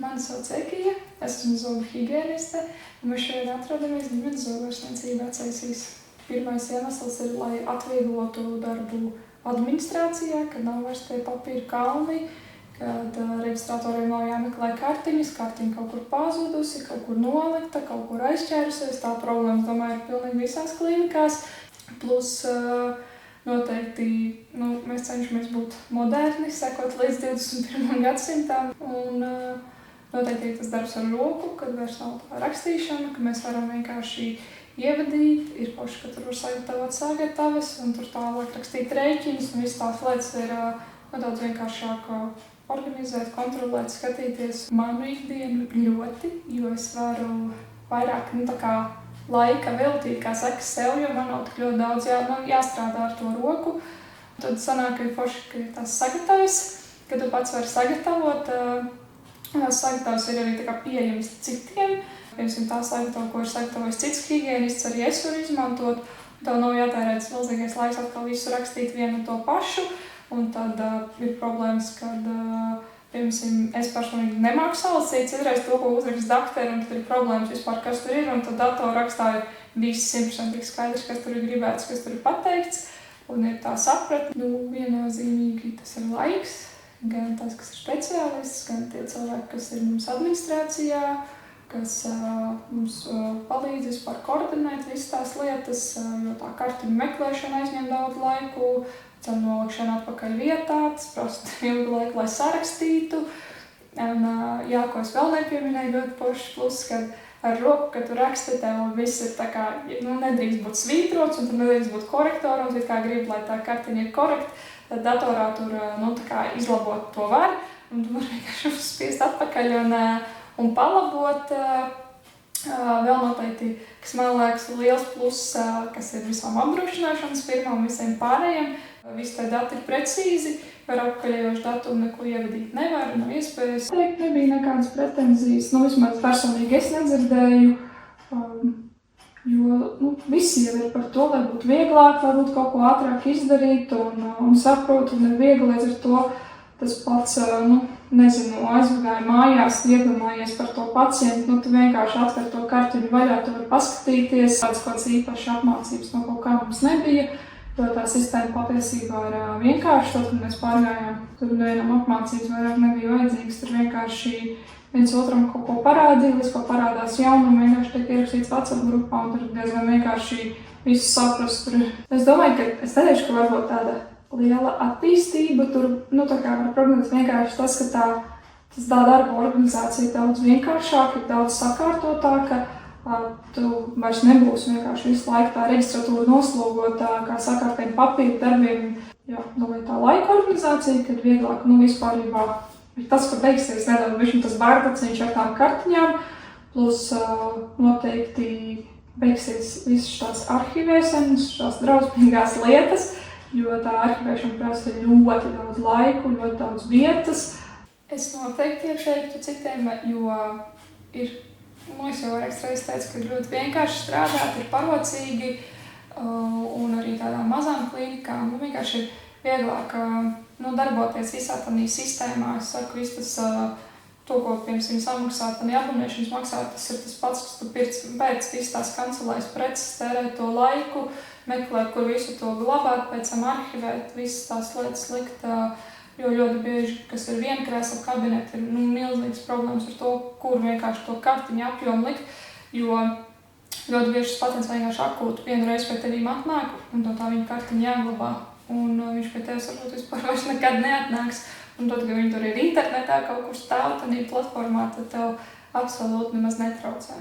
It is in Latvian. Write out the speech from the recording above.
Mani sauc Egija, esmu zobu higieniste, un mēs šodien atrodamies ģimenes zobārstniecībā Cēsīs. Pirmais iemesls ir, lai atvieglotu darbu administrācijā, kad nav vairs tie papīra kalni, kad reģistratoriem nav jāmeklē kartiņas, kartiņa kaut kur pazudusi, kaut kur nolikta, kaut kur aizķērusies. Tā problēma, domāju, ir pilnīgi visās klīnikās. Plus noteikti mēs cenšamies būt moderni, sekot līdz 21. gadsimtam. Un noteikti tas darbs ar roku, kad vairs nav tā rakstīšana, ka mēs varam vienkārši ievadīt. Ir forši, ka tur var sagatavot sagatavas un tur tālāk rakstīt rēķinus. Un viss tās lietas ir nedaudz vienkāršāk organizēt, kontrolēt, skatīties. Manu ikdienu ļoti, jo es varu vairāk laika veltīt, kā saka, sev, jo man nav tik ļoti daudz jāstrādā ar to roku. Tad sanāk, ka ir forši, ka ir tās sagatavas, ka tu pats vari sagatavot. Sagatavas ir arī pieejamas citiem. Piemēram, tā sagatava, ko ir sagatavojis cits higienists, arī es varu izmantot. Tev nav jātērēts milzīgais laiks atkal visu rakstīt vienu to pašu. Un tad ir problēmas, kad piemēram, es personīgi nemāku salasīt citreiz to, ko uzrakst dakteri, un tad ir problēmas vispār, kas tur ir, un tad datorrakstā ir viss 100% skaidrs, kas tur ir gribēts, kas tur ir pateikts, un ir tā sapratne. Viennozīmīgi tas ir laiks, gan tas, kas ir speciālists, gan tie cilvēki, kas ir mums administrācijā, kas mums palīdz vispār koordinēt visas tās lietas, jo tā kartiņu meklēšana aizņem daudz laiku, cenu nolikšana atpakaļ vietā, tas prasa ilgu laiku, lai sarakstītu. Un, ko es vēl nepieminēju, ļoti pošs plus, kad ar roku, kad tu raksti, tev viss ir tā kā, nedrīkst būt svītrots, un tur nedrīkst būt korektora, un tu kā gribi, lai tā kartiņa ir korekta, tad datorā tur, izlabot to var, un tu vari vienkārši uzspiest atpakaļ un palabot. Vēl noteikti, kas man liekas liels pluss, kas ir visām apdrošināšanas firmām, visiem pārējiem. Visi tie dati ir precīzi, par apkaļējošu datumu neko ievadīt nevar, nav iespējas. Teikt, nebija nekādas pretenzijas, vismaz personīgi es nedzirdēju, jo visi jau ir par to, lai būtu vieglāk, lai būtu kaut ko ātrāk izdarīt un saprot, un ir viegli līdz ar to. Tas pats, aizvagāja mājās, iedomājies par to pacientu, tu vienkārši atver to kartiņu vaļā, tu vari paskatīties. Tāds kāds īpašs apmācības no kaut kā mums nebija, jo tā sistēma patiesībā ir vienkārši. Tad, kad mēs pārgājām, tur vienam apmācības vairāk nebija vajadzīgs, tur vienkārši viens otram kaut ko parādīja, līdz ko parādās jaunumi, vienkārši tiek ierakstīts WhatsApp grupā, un tur diezgan vienkārši visu saprast. Es domāju, ka es teikšu, ka varbūt tāda liela attīstība, tur, var prognozēt vienkārši tas, ka tā darba organizācija daudz vienkāršāka, daudz sakārtotāka, tu vairs nebūsi vienkārši visu laiku tā reģistratūra noslogota, kā saka, ar tiem papīru darbiem. Domāju, tā laika organizācija, kad vieglāk, vispārībā ir tas, ka beigsies nedaudz tas bārdaciņš ar tām kartiņām, plus noteikti beigsies visas tās arhivēšanas, šās drausmīgās lietas, jo tā arhivēšana prasa ļoti daudz laiku, ļoti daudz vietas. Es noteikti ieteiktu citiem, jo ir, es jau vairākas reizes teicu, ka ļoti vienkārši strādāt, ir parocīgi, un arī tādām mazām klīnikām, vienkārši ir vieglāk darboties visā tādā sistēmā. Es saku, viss tas, to, ko piemēram samaksāt, un abonēšanas maksāt, tas ir tas pats, kas tu pēc visas tās kancelēs preces, tērēt to laiku, meklēt, kur visu to glabāt, pēc tam arhivēt, visas tās lietas likt, jo ļoti bieži, kas ir vienkrēsla kabineti, ir milzīgas problēmas ar to, kur vienkārši to kartiņu apjomu likt, jo ļoti bieži pacients vienkārši akūti vienu reizi pie tevīm atnāk, un tā viņa kartiņa jāglabā, un viņš pie tevis varbūt vispār vairs nekad neatnāks, un tad, kad viņi tur ir internetā kaut kur stāv, tad ir platformā, tad tev absolūti nemaz netraucē.